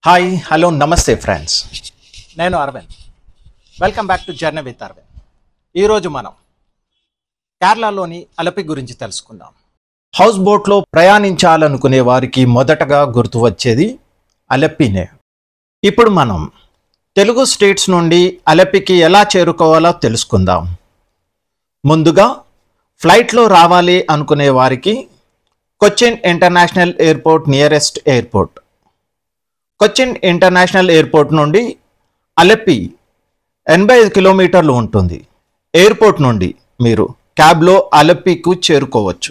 Hi hello నమస్తే friends, నేను Aravind. Welcome back to journey with Aravind. ఈరోజు మనం కేరళలోని అలపి గురించి తెలుసుకుందాం. హౌస్ బోట్లో ప్రయాణించాలనుకునే వారికి మొదటగా గుర్తు వచ్చేది అలపినే. ఇప్పుడు మనం తెలుగు స్టేట్స్ నుండి అలపికి ఎలా చేరుకోవాలో తెలుసుకుందాం. ముందుగా ఫ్లైట్లో రావాలి అనుకునే వారికి Cochin international airport nearest airport. Cochin international airport నుండి అలపి 85 కిలోమీటర్లు ఉంటుంది. ఎయిర్పోర్ట్ నుండి మీరు క్యాబ్లో అలపికు చేరుకోవచ్చు.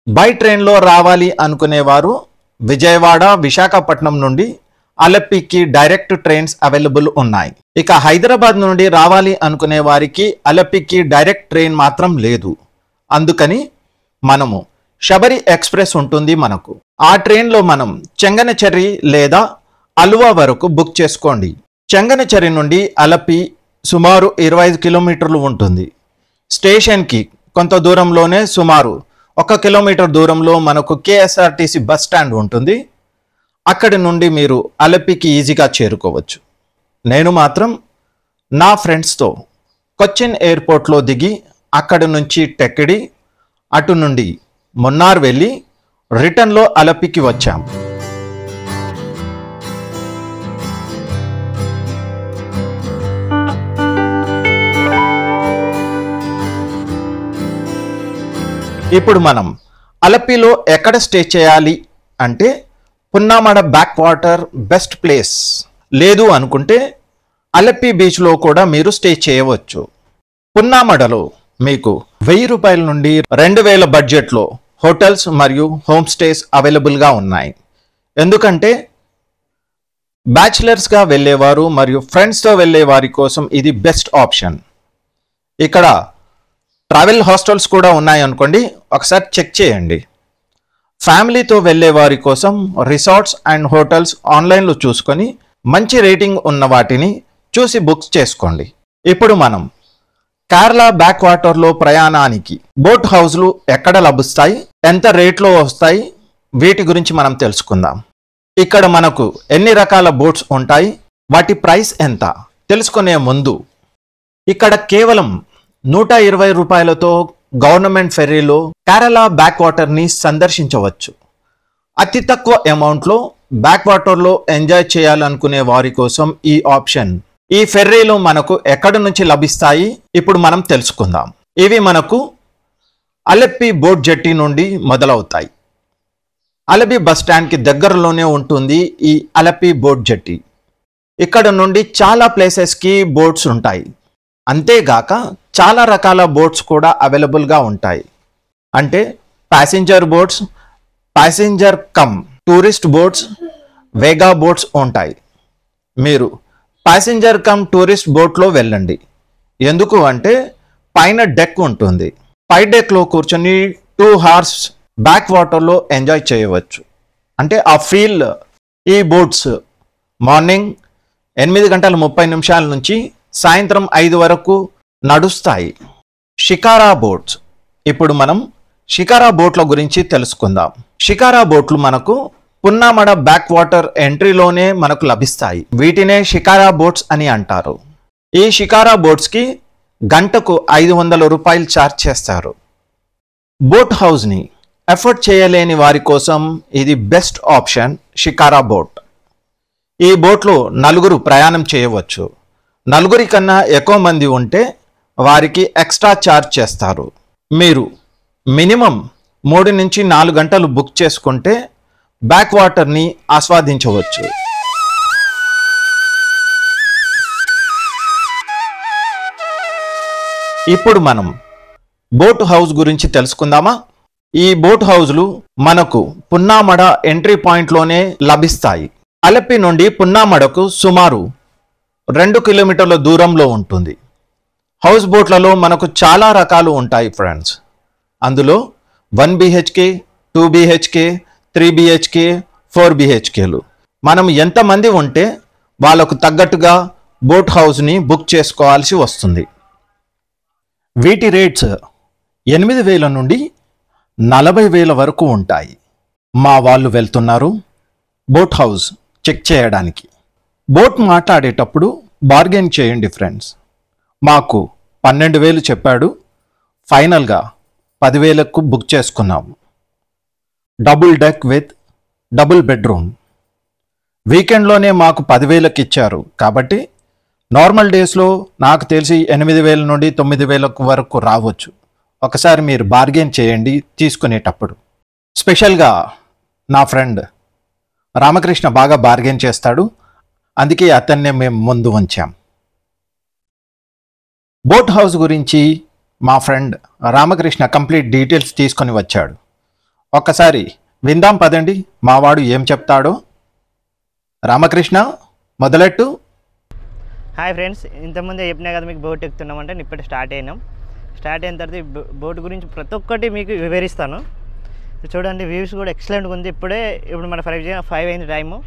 బై ట్రైన్లో రావాలి అనుకునేవారు విజయవాడ, విశాఖపట్నం నుండి అలపికి డైరెక్ట్ ట్రైన్స్ అవైలబుల్ ఉన్నాయి. ఇక హైదరాబాద్ నుండి రావాలి అనుకునే వారికి అలపికి డైరెక్ట్ ట్రైన్ మాత్రం లేదు. అందుకని మనము శబరి ఎక్స్ప్రెస్ ఉంటుంది మనకు. ఆ ట్రైన్లో మనం చెంగనచెర్రి లేదా అలువా వరకు బుక్ చేసుకోండి. చెంగనచెర్రి నుండి అలపి సుమారు 25 కిలోమీటర్లు ఉంటుంది. స్టేషన్కి కొంత దూరంలోనే సుమారు 1 కిలోమీటర్ దూరంలో మనకు కేఎస్ఆర్టీసీ బస్ స్టాండ్ ఉంటుంది. అక్కడి నుండి మీరు అలపికి ఈజీగా చేరుకోవచ్చు. నేను మాత్రం నా ఫ్రెండ్స్తో కొచ్చిన్ ఎయిర్పోర్ట్లో దిగి అక్కడి నుంచి టెక్కిడి అటు నుండి మున్నార్ వెళ్ళి రిటర్న్లో అలపికి వచ్చాం. ఇప్పుడు మనం అలపిలో ఎక్కడ స్టే చేయాలి అంటే పున్నామడ బ్యాక్ వాటర్ బెస్ట్ ప్లేస్. లేదు అనుకుంటే అలపి బీచ్లో కూడా మీరు స్టే చేయవచ్చు. పున్నామడలో మీకు 1000 రూపాయల నుండి 2000 బడ్జెట్లో హోటల్స్ మరియు హోమ్ స్టేస్ అవైలబుల్గా ఉన్నాయి. ఎందుకంటే బ్యాచిలర్స్గా వెళ్ళేవారు మరియు ఫ్రెండ్స్తో వెళ్ళే వారి కోసం ఇది బెస్ట్ ఆప్షన్. ఇక్కడ ట్రావెల్ హాస్టల్స్ కూడా ఉన్నాయి అనుకోండి, ఒకసారి చెక్ చేయండి. ఫ్యామిలీతో వెళ్ళే వారి కోసం రిసార్ట్స్ అండ్ హోటల్స్ ఆన్లైన్లో చూసుకొని మంచి రేటింగ్ ఉన్న వాటిని చూసి బుక్ చేసుకోండి. ఇప్పుడు మనం కేరళ బ్యాక్ వాటర్లో ప్రయాణానికి బోట్ హౌస్లు ఎక్కడ లభిస్తాయి, ఎంత రేట్లో వస్తాయి, వీటి గురించి మనం తెలుసుకుందాం. ఇక్కడ మనకు ఎన్ని రకాల బోట్స్ ఉంటాయి, వాటి ప్రైస్ ఎంత తెలుసుకునే ముందు ఇక్కడ కేవలం 120 రూపాయలతో గవర్నమెంట్ ఫెర్రీలో కేరళ బ్యాక్ వాటర్ని సందర్శించవచ్చు. అతి తక్కువ అమౌంట్లో బ్యాక్ వాటర్లో ఎంజాయ్ చేయాలనుకునే వారి కోసం ఈ ఆప్షన్. ఈ ఫెర్రీలు మనకు ఎక్కడి నుంచి లభిస్తాయి ఇప్పుడు మనం తెలుసుకుందాం. ఇవి మనకు అలపి బోట్ జెట్టి నుండి మొదలవుతాయి. అలపి బస్ స్టాండ్కి దగ్గరలోనే ఉంటుంది ఈ అలపి బోట్ జెట్టి. ఇక్కడ నుండి చాలా ప్లేసెస్కి బోట్స్ ఉంటాయి. అంతేగాక చాలా రకాల బోట్స్ కూడా అవైలబుల్గా ఉంటాయి. అంటే passenger boats, passenger cum tourist boats, వేగా బోట్స్ ఉంటాయి. మీరు ప్యాసింజర్ కమ్ టూరిస్ట్ బోట్లో వెళ్ళండి. ఎందుకు అంటే పైన డెక్ ఉంటుంది. పై డెక్లో కూర్చొని 2 hours బ్యాక్ వాటర్లో ఎంజాయ్ చేయవచ్చు. అంటే ఆ ఫీల్. ఈ బోట్స్ మార్నింగ్ 8:30 నుంచి సాయంత్రం 5 వరకు నడుస్తాయి. షికారా బోట్స్. ఇప్పుడు మనం షికారా బోట్ల గురించి తెలుసుకుందాం. షికారా బోట్లు మనకు పున్నామడ బ్యాక్ వాటర్ ఎంట్రీలోనే మనకు లభిస్తాయి. వీటినే షికారా బోట్స్ అని అంటారు. ఈ షికారా బోట్స్కి గంటకు 500 రూపాయలు ఛార్జ్ చేస్తారు. బోట్ హౌస్ని ఎఫర్ట్ చేయలేని వారి కోసం ఇది బెస్ట్ ఆప్షన్ షికారా బోట్. ఈ బోట్లో 4 ప్రయాణం చేయవచ్చు. 4 కన్నా ఎక్కువ మంది ఉంటే వారికి ఎక్స్ట్రా ఛార్జ్ చేస్తారు. మీరు మినిమం 3 నుంచి 4 గంటలు బుక్ చేసుకుంటే బ్యాక్ వాటర్ని ఆస్వాదించవచ్చు. ఇప్పుడు మనం బోట్ హౌస్ గురించి తెలుసుకుందామా. ఈ బోట్ హౌస్లు మనకు పున్నామడ ఎంట్రీ పాయింట్లోనే లభిస్తాయి. అలపి నుండి పున్నామడకు సుమారు 2 కిలోమీటర్ల దూరంలో ఉంటుంది. హౌస్ బోట్లలో మనకు చాలా రకాలు ఉంటాయి ఫ్రెండ్స్. అందులో 1 BHK, 2 BHK, 3 BHK, 4 BHKలు. మనం ఎంతమంది ఉంటే వాళ్ళకు తగ్గట్టుగా బోట్ హౌస్ని బుక్ చేసుకోవాల్సి వస్తుంది. వీటి రేట్స్ 8,000 నుండి 40,000 వరకు ఉంటాయి. మా వాళ్ళు వెళ్తున్నారు, బోట్ హౌస్ చెక్ చేయడానికి. బోట్ మాట్లాడేటప్పుడు బార్గెన్ చేయండి ఫ్రెండ్స్. మాకు 12,000 చెప్పాడు, ఫైనల్గా 10,000కు బుక్ చేసుకున్నాము. Double deck with double bedroom. వీకెండ్లోనే మాకు 10,000కి ఇచ్చారు కాబట్టి నార్మల్ డేస్లో నాకు తెలిసి 8,000 నుండి 9,000 వరకు రావచ్చు. ఒకసారి మీరు బార్గెన్ చేయండి తీసుకునేటప్పుడు. స్పెషల్గా నా ఫ్రెండ్ రామకృష్ణ బాగా బార్గెన్ చేస్తాడు, అందుకే అతన్నే మేము ముందు ఉంచాం. బోట్ హౌస్ గురించి మా ఫ్రెండ్ రామకృష్ణ కంప్లీట్ డీటెయిల్స్ తీసుకొని వచ్చాడు. ఒక్కసారి విందాం పదండి మావాడు ఏం చెప్తాడో. రామకృష్ణ మొదలెట్టు. హాయ్ ఫ్రెండ్స్, ఇంతకుముందే చెప్పినా కదా మీకు బోట్ ఎక్కుతున్నామంటే ఇప్పుడు స్టార్ట్ అయినాం. స్టార్ట్ అయిన తర్వాత బోట్ గురించి ప్రతి ఒక్కటి మీకు వివరిస్తాను. చూడండి, వ్యూస్ కూడా ఎక్సలెంట్గా ఉంది. ఇప్పుడు మన 5 అయింది టైము.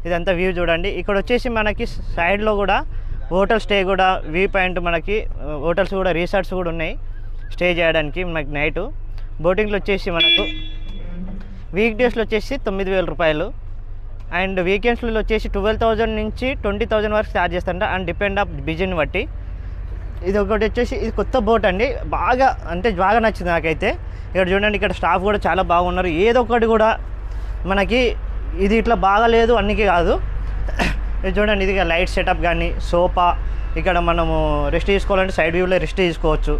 ఇదంతా వ్యూ చూడండి. ఇక్కడ వచ్చేసి మనకి సైడ్లో కూడా హోటల్ స్టే కూడా వ్యూ పాయింట్, మనకి హోటల్స్ కూడా రిసార్ట్స్ కూడా ఉన్నాయి స్టే చేయడానికి మనకి నైటు. బోటింగ్లో వచ్చేసి మనకు వీక్ డేస్లో వచ్చేసి 9,000 రూపాయలు అండ్ వీకెండ్స్లో వచ్చేసి 12,000 నుంచి 20,000 వరకు ఛార్జ్ చేస్తారంట అండ్ డిపెండ్ ఆఫ్ బిజిని బట్టి. ఇది ఒకటి వచ్చేసి ఇది కొత్త బోట్ అండి, బాగా నచ్చింది నాకైతే. ఇక్కడ చూడండి, ఇక్కడ స్టాఫ్ కూడా చాలా బాగున్నారు. ఏదో ఒకటి కూడా మనకి ఇది ఇట్లా బాగాలేదు అన్నికి కాదు. ఇది చూడండి, ఇది లైట్ సెటప్ కానీ సోఫా, ఇక్కడ మనము రెస్ట్ తీసుకోవాలంటే సైడ్ వ్యూలో రెస్ట్ తీసుకోవచ్చు.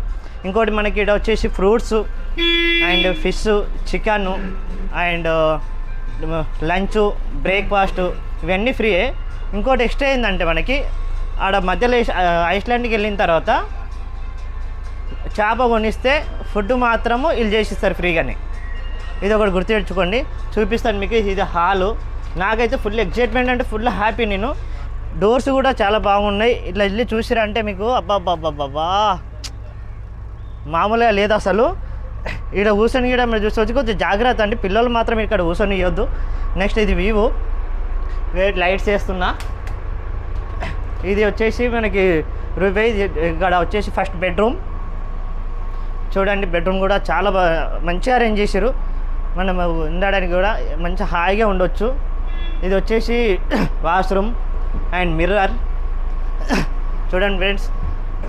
ఇంకోటి మనకి ఇక్కడ వచ్చేసి fruits and fish, chicken and lunch, breakfast ఇవన్నీ ఫ్రీయే. ఇంకోటి ఎక్స్ట్రా ఏంటంటే మనకి ఆడ మధ్యలో ఐస్లాండ్కి వెళ్ళిన తర్వాత చేప కొనిస్తే ఫుడ్ మాత్రము వీళ్ళు చేసిస్తారు ఫ్రీగానే. ఇది ఒకటి గుర్తుపెట్టుకోండి. చూపిస్తాను మీకు. ఇది హాలు. నాకైతే ఫుల్ ఎక్సైట్మెంట్, అంటే ఫుల్ హ్యాపీ నేను. డోర్స్ కూడా చాలా బాగున్నాయి. ఇట్లా వెళ్ళి చూసిరంటే మీకు అబ్బాబ్బాబ్బా మామూలుగా లేదు అసలు. ఇక్కడ కూర్చొని కూడా మీరు చూసి కొంచెం జాగ్రత్త అండి, పిల్లలు మాత్రం ఇక్కడ కూర్చొని ఇవ్వద్దు. నెక్స్ట్ ఇది వ్యూ, లైట్స్ వేస్తున్నా. ఇది వచ్చేసి మనకి రూపాయి. ఇక్కడ వచ్చేసి ఫస్ట్ బెడ్రూమ్ చూడండి. బెడ్రూమ్ కూడా చాలా మంచిగా అరేంజ్ చేశారు. మనం ఉండడానికి కూడా మంచి హాయిగా ఉండొచ్చు. ఇది వచ్చేసి వాష్రూమ్ అండ్ మిర్రర్ చూడండి ఫ్రెండ్స్.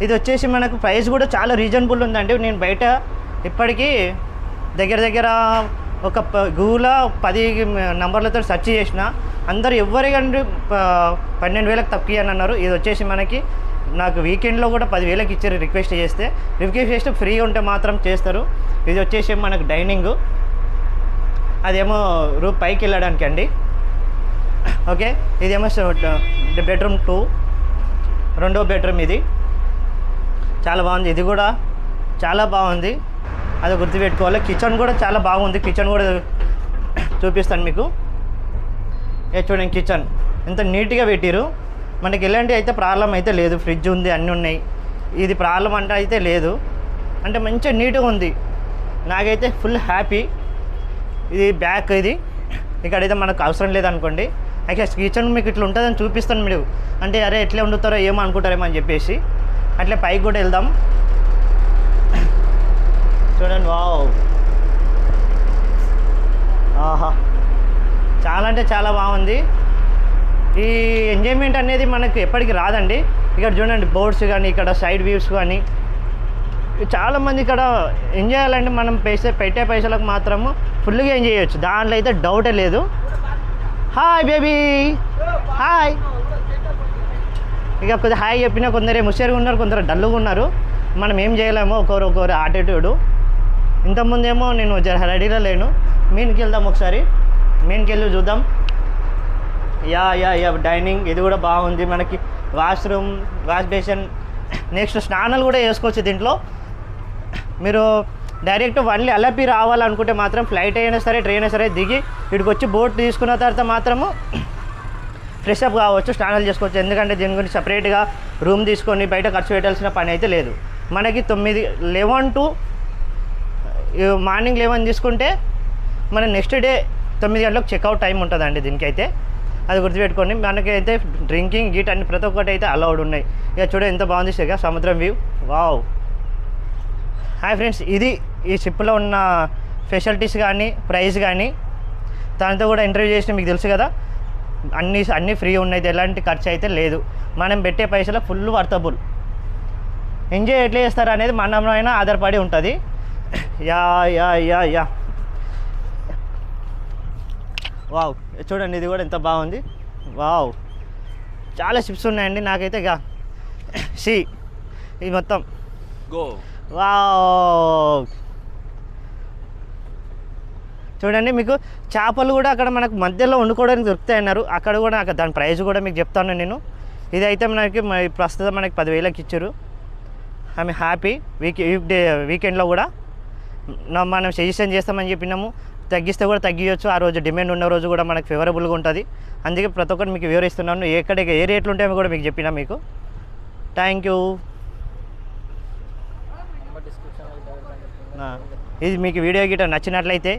ఇది వచ్చేసి మనకు ప్రైస్ కూడా చాలా రీజనబుల్ ఉందండి. నేను బయట ఇప్పటికీ దగ్గర ఒక గూగుల్లో 10 నంబర్లతో సెర్చ్ చేసిన, అందరు ఎవరికంటే 12,000కి తక్కువ అని అన్నారు. ఇది వచ్చేసి మనకి నాకు వీకెండ్లో కూడా 10,000కి ఇచ్చారు రిక్వెస్ట్ చేస్తే ఫ్రీగా ఉంటే మాత్రం చేస్తారు. ఇది వచ్చేసి మనకు డైనింగ్, అదేమో రూమ్ పైకి వెళ్ళడానికి అండి. ఓకే, ఇదేమో బెడ్రూమ్ 2, రెండో బెడ్రూమ్. ఇది చాలా బాగుంది. ఇది కూడా చాలా బాగుంది, అది గుర్తుపెట్టుకోవాలి. కిచెన్ కూడా చాలా బాగుంది. కిచెన్ కూడా చూపిస్తాను మీకు. చూడండి, కిచెన్ ఎంత నీట్గా పెట్టారు. మనకి ఎలాంటి అయితే ప్రాబ్లం అయితే లేదు. ఫ్రిడ్జ్ ఉంది, అన్నీ ఉన్నాయి. ఇది ప్రాబ్లం అంటే అయితే లేదు, అంటే మంచిగా నీట్గా ఉంది. నాకైతే ఫుల్ హ్యాపీ. ఇది బ్యాక్. ఇది ఇక్కడైతే మనకు అవసరం లేదనుకోండి. అయితే కిచెన్ మీకు ఇట్లా ఉంటుందని చూపిస్తాను మీరు. అంటే అరే ఎట్లా వండుతారో ఏమో అనుకుంటారేమో అని చెప్పేసి అట్లే పైకి కూడా వెళ్దాం. చూడండి, వావ్, ఆహా, చాలా అంటే చాలా బాగుంది. ఈ ఎంజాయ్మెంట్ అనేది మనకు ఎప్పటికీ రాదండి. ఇక్కడ చూడండి, బోర్డ్స్ కానీ, ఇక్కడ సైడ్ వ్యూస్ కానీ, చాలామంది ఇక్కడ ఎంజాయ్ చేయాలంటే మనం పెట్టే పైసలకు మాత్రము ఫుల్గా ఎంజాయ్ చేయొచ్చు, దాంట్లో అయితే డౌటే లేదు. Hi baby, hi. ఇక కొద్దిగా హాయ్ చెప్పినా కొందరు ముషేరుగా ఉన్నారు, కొందరు డల్లుగా ఉన్నారు. మనం ఏం చేయలేమో ఒకరు యాటిట్యూడు. ఇంతకుముందేమో నేను రెడీలో లేను. మెయిన్కి వెళ్దాం ఒకసారి, మెయిన్కి వెళ్ళి చూద్దాం. యా డైనింగ్ ఇది కూడా బాగుంది. మనకి వాష్రూమ్, వాష్ బేసిన్, నెక్స్ట్ స్నానాలు కూడా వేసుకోవచ్చు దీంట్లో. మీరు డైరెక్ట్ వన్లీ అలపి రావాలనుకుంటే మాత్రం ఫ్లైట్ అయినా సరే, ట్రైన్ అయినా సరే దిగి ఇక్కడికి వచ్చి బోట్ తీసుకున్న తర్వాత మాత్రము ఫ్రెష్ అప్ కావచ్చు, స్నానాలు చేసుకోవచ్చు. ఎందుకంటే దీని గురించి సపరేట్గా రూమ్ తీసుకొని బయట ఖర్చు పెట్టాల్సిన పని అయితే లేదు. మనకి 11 to మార్నింగ్ 11 తీసుకుంటే మన నెక్స్ట్ డే 9 గంటలకు చెక్అవుట్ టైం ఉంటుందండి దీనికైతే. అది గుర్తుపెట్టుకోండి. మనకైతే డ్రింకింగ్ గీట్ అన్ని ప్రతి ఒక్కటి అయితే అలౌడ్ ఉన్నాయి. ఇక చూడ ఎంత బాగుంది ఇక సముద్రం వ్యూ, వావ్. హాయ్ ఫ్రెండ్స్, ఇది ఈ షిప్లో ఉన్న ఫెసిలిటీస్ కానీ, ప్రైస్ కానీ, దాంతో కూడా ఇంటర్వ్యూ చేసిన మీకు తెలుసు కదా. అన్నీ ఫ్రీ ఉన్నాయి, ఎలాంటి ఖర్చు అయితే లేదు. మనం పెట్టే పైసలు ఫుల్ వర్తబుల్. ఎంజాయ్ ఎట్లా చేస్తారు అనేది మనమైనా ఆధారపడి ఉంటుంది. Yeah yeah yeah yeah wow, చూడండి ఇది కూడా ఎంత బాగుంది. వావ్, చాలా షిప్స్ ఉన్నాయండి. నాకైతే ఇక ఇది మొత్తం వావ్. చూడండి, మీకు చేపలు కూడా అక్కడ మనకు మధ్యలో వండుకోవడానికి దొరుకుతాయి అన్నారు. అక్కడ కూడా నాకు దాని ప్రైస్ కూడా మీకు చెప్తాను నేను. ఇదైతే మనకి ప్రస్తుతం మనకి 10,000కి ఇచ్చారు. I'm happy. వీకెండ్లో కూడా మనం సజెషన్ చేస్తామని చెప్పినాము. తగ్గిస్తే కూడా తగ్గించవచ్చు. ఆ రోజు డిమాండ్ ఉన్న రోజు కూడా మనకు ఫేవరబుల్గా ఉంటుంది. అందుకే ప్రతి ఒక్కటి మీకు వివరిస్తున్నాను. ఏ రేట్లు ఉంటాయో కూడా మీకు చెప్పినా మీకు. Thank you. ఇది మీకు వీడియో గిట్ట నచ్చినట్లయితే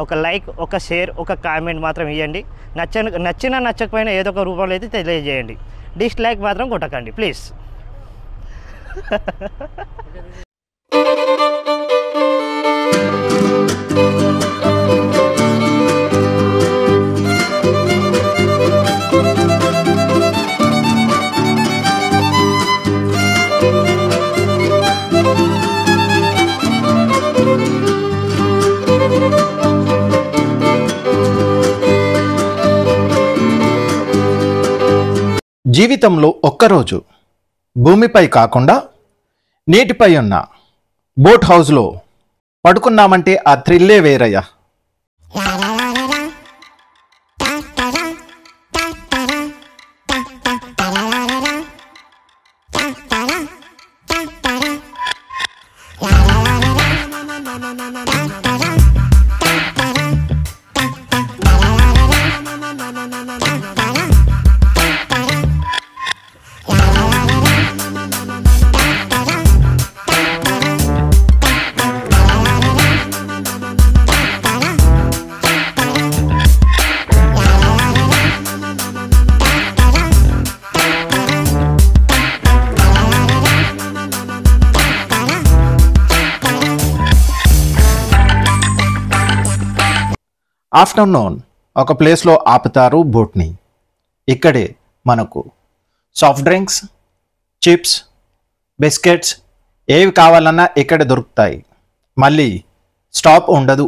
ఒక లైక్, ఒక షేర్, ఒక కామెంట్ మాత్రం ఇవ్వండి. నచ్చకపోయినా ఏదో ఒక రూపంలో అయితే తెలియజేయండి. డిస్లైక్ మాత్రం కొట్టకండి ప్లీజ్. జీవితంలో ఒక్కరోజు భూమిపై కాకుండా నీటిపై ఉన్న బోట్ హౌస్లో పడుకున్నామంటే ఆ థ్రిల్లే వేరయ్యా. ఆఫ్టర్నూన్ ఒక ప్లేస్లో ఆపుతారు బోట్ని. ఇక్కడే మనకు సాఫ్ట్ డ్రింక్స్, చిప్స్, బిస్కెట్స్ ఏవి కావాలన్నా ఇక్కడ దొరుకుతాయి. మళ్ళీ స్టాప్ ఉండదు.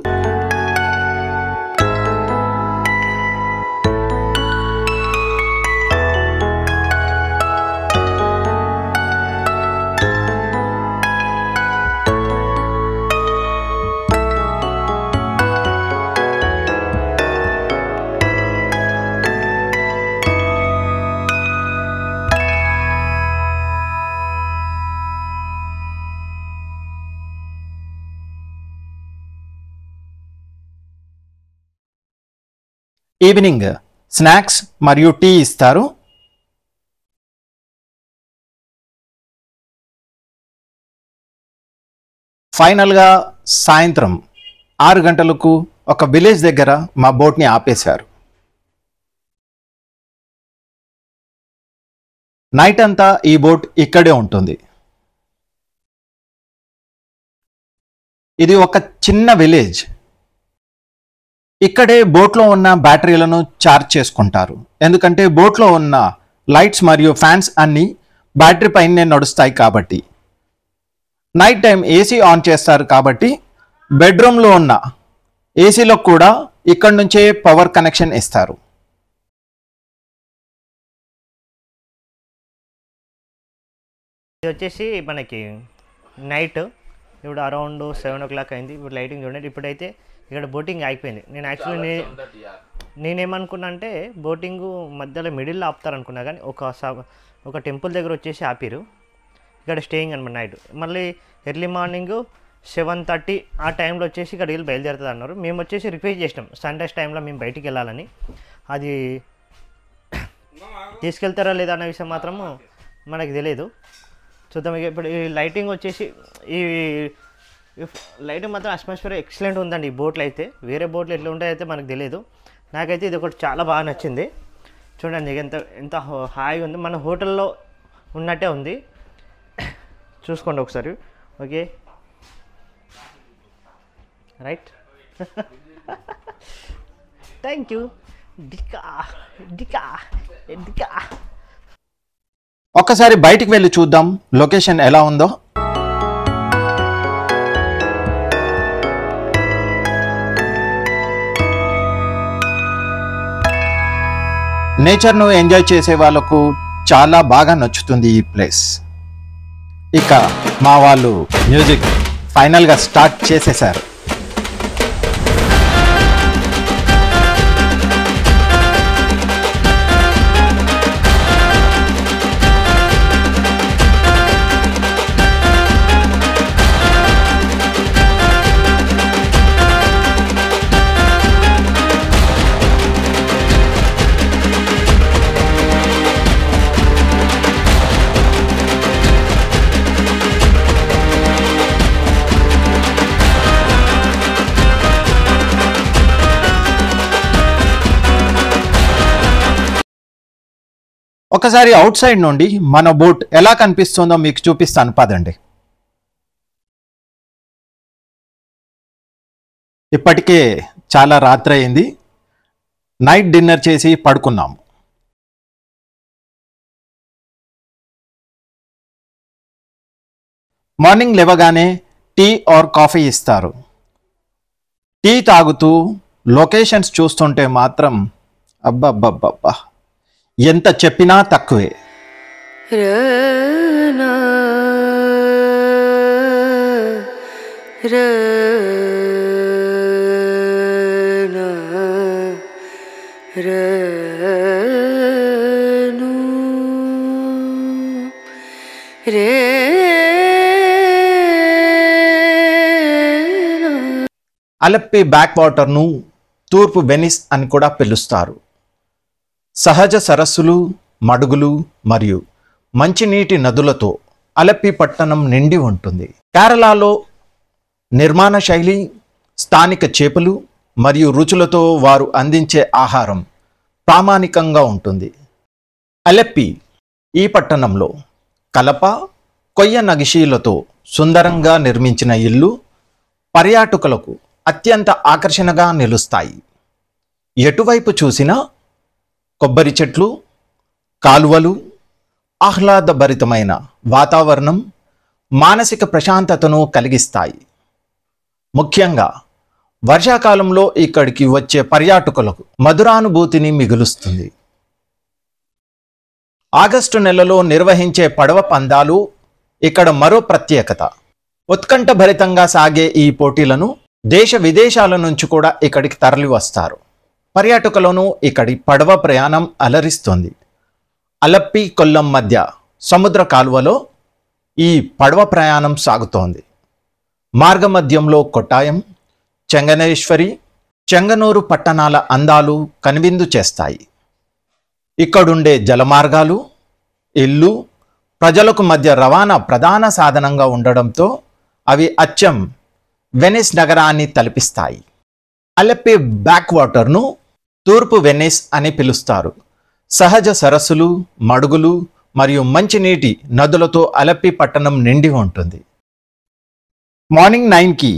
ఈవినింగ్ స్నాక్స్ మరియు టీ ఇస్తారు. ఫైనల్గా సాయంత్రం 6 గంటలకు ఒక విలేజ్ దగ్గర మా బోట్ని ఆపేశారు. నైట్ అంతా ఈ బోట్ ఇక్కడే ఉంటుంది. ఇది ఒక చిన్న విలేజ్. ఇక్కడే బోట్లో ఉన్న బ్యాటరీలను ఛార్జ్ చేసుకుంటారు. ఎందుకంటే బోట్లో ఉన్న లైట్స్ మరియు ఫ్యాన్స్ అన్నీ బ్యాటరీ పైనే నడుస్తాయి కాబట్టి. నైట్ టైం ఏసీ ఆన్ చేస్తారు కాబట్టి బెడ్రూమ్లో ఉన్న ఏసీలో కూడా ఇక్కడ నుంచే పవర్ కనెక్షన్ ఇస్తారు. ఇది వచ్చేసి మనకి నైట్ ఇప్పుడు అరౌండ్ 7 o'clock అయింది. ఇప్పుడు లైటింగ్ చూడండి. ఇప్పుడైతే ఇక్కడ బోటింగ్ అయిపోయింది. నేను యాక్చువల్లీ నేనేమనుకున్నా అంటే బోటింగ్ మధ్యలో మిడిల్లో ఆపుతారనుకున్నా, కానీ ఒక టెంపుల్ దగ్గర వచ్చేసి ఆపిరు. ఇక్కడ స్టేయింగ్ అనమాట నైట్. మళ్ళీ ఎర్లీ మార్నింగ్ 7:30 ఆ టైంలో వచ్చేసి ఇక్కడ వీళ్ళు బయలుదేరుతుంది అన్నారు. మేము వచ్చేసి రిక్వెస్ట్ చేసినాం సన్ రైజ్ టైంలో మేము బయటికి వెళ్ళాలని. అది తీసుకెళ్తారా లేదా అనే విషయం మాత్రము మనకు తెలియదు. చూద్దాం. ఇప్పుడు ఈ లైటింగ్ వచ్చేసి ఈ లైటింగ్ మాత్రం అట్మాస్ఫియర్ ఎక్సలెంట్ ఉందండి. ఈ బోట్లు అయితే వేరే బోట్లు ఎట్లా ఉంటాయో అయితే మనకు తెలియదు. నాకైతే ఇది ఒకటి చాలా బాగా నచ్చింది. చూడండి ఎంత హాయిగా ఉంది. మన హోటల్లో ఉన్నట్టే ఉంది. చూసుకోండి ఒకసారి. Okay right. Thank you. డికా డికా డికా. ఒక్కసారి బయటికి వెళ్ళి చూద్దాం లొకేషన్ ఎలా ఉందో. నేచర్ను ఎంజాయ్ చేసే వాళ్ళకు చాలా బాగా నచ్చుతుంది ఈ ప్లేస్. ఇక మా వాళ్ళు మ్యూజిక్ ఫైనల్గా స్టార్ట్ చేసేశారు. ఒకసారి అవుట్ సైడ్ నుండి మన బోట్ ఎలా కనిపిస్తుందో మీకు చూపిస్తాను పదండి. ఇప్పటికే చాలా రాత్రి అయింది. నైట్ డిన్నర్ చేసి పడుకున్నాము. మార్నింగ్ లేవగానే టీ ఆర్ కాఫీ ఇస్తారు. టీ తాగుతూ లొకేషన్స్ చూస్తుంటే మాత్రం అబ్బబ్బబ్బబ్బా ఎంత చెప్పినా తక్కువే. అలప్పి బ్యాక్ వాటర్ను తూర్పు వెనిస్ అని కూడా పిలుస్తారు. సహజ సరస్సులు, మడుగులు మరియు మంచినీటి నదులతో అలప్పి పట్టణం నిండి ఉంటుంది. కేరళలో నిర్మాణ శైలి, స్థానిక చేపలు మరియు రుచులతో వారు అందించే ఆహారం ప్రామాణికంగా ఉంటుంది. అలప్పి ఈ పట్టణంలో కలప, కొయ్య నగిషీలతో సుందరంగా నిర్మించిన ఇల్లు పర్యాటకులకు అత్యంత ఆకర్షణగా నిలుస్తాయి. ఎటువైపు చూసినా కొబ్బరి చెట్లు, కాలువలు, ఆహ్లాదభరితమైన వాతావరణం మానసిక ప్రశాంతతను కలిగిస్తాయి. ముఖ్యంగా వర్షాకాలంలో ఇక్కడికి వచ్చే పర్యాటకులకు మధురానుభూతిని మిగులుస్తుంది. ఆగస్టు నెలలో నిర్వహించే పడవ పందాలు ఇక్కడ మరో ప్రత్యేకత. ఉత్కంఠభరితంగా సాగే ఈ పోటీలను దేశ విదేశాల నుంచి కూడా ఇక్కడికి తరలి వస్తారు. పర్యాటకులను ఇక్కడి పడవ ప్రయాణం అలరిస్తుంది. అలప్పి కొల్లం మధ్య సముద్ర కాలువలో ఈ పడవ ప్రయాణం సాగుతోంది. మార్గమధ్యంలో కొట్టాయం, చెంగనేశ్వరి, చెంగనూరు పట్టణాల అందాలు కనువిందు చేస్తాయి. ఇక్కడుండే జలమార్గాలు, ఇల్లు ప్రజలకు మధ్య రవాణా ప్రధాన సాధనంగా ఉండడంతో అవి అచ్చం వెనిస్ నగరాన్ని తలపిస్తాయి. అలప్పి బ్యాక్ వాటర్ను తూర్పు వెనిస్ అని పిలుస్తారు. సహజ సరస్సులు, మడుగులు మరియు మంచినీటి నదులతో అలప్పి పట్టణం నిండి ఉంటుంది. మార్నింగ్ 9కి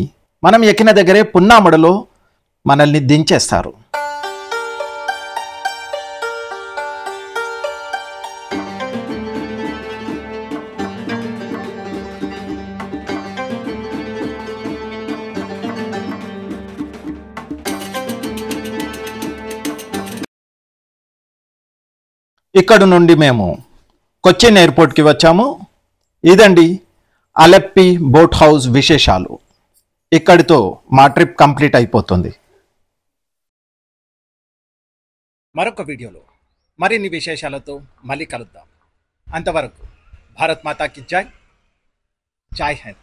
మనం ఎక్కిన దగ్గరే పున్నామడలో మనల్ని దించేస్తారు. ఇక్కడ నుండి మేము కొచ్చిన్ ఎయిర్పోర్ట్కి వచ్చాము. ఇదండి అలప్పి బోట్ హౌస్ విశేషాలు. ఇక్కడితో మా ట్రిప్ కంప్లీట్ అయిపోతుంది. మరొక వీడియోలో మరిన్ని విశేషాలతో మళ్ళీ కలుద్దాం. అంతవరకు భారత్ మాతాకి జై. జై హింద్.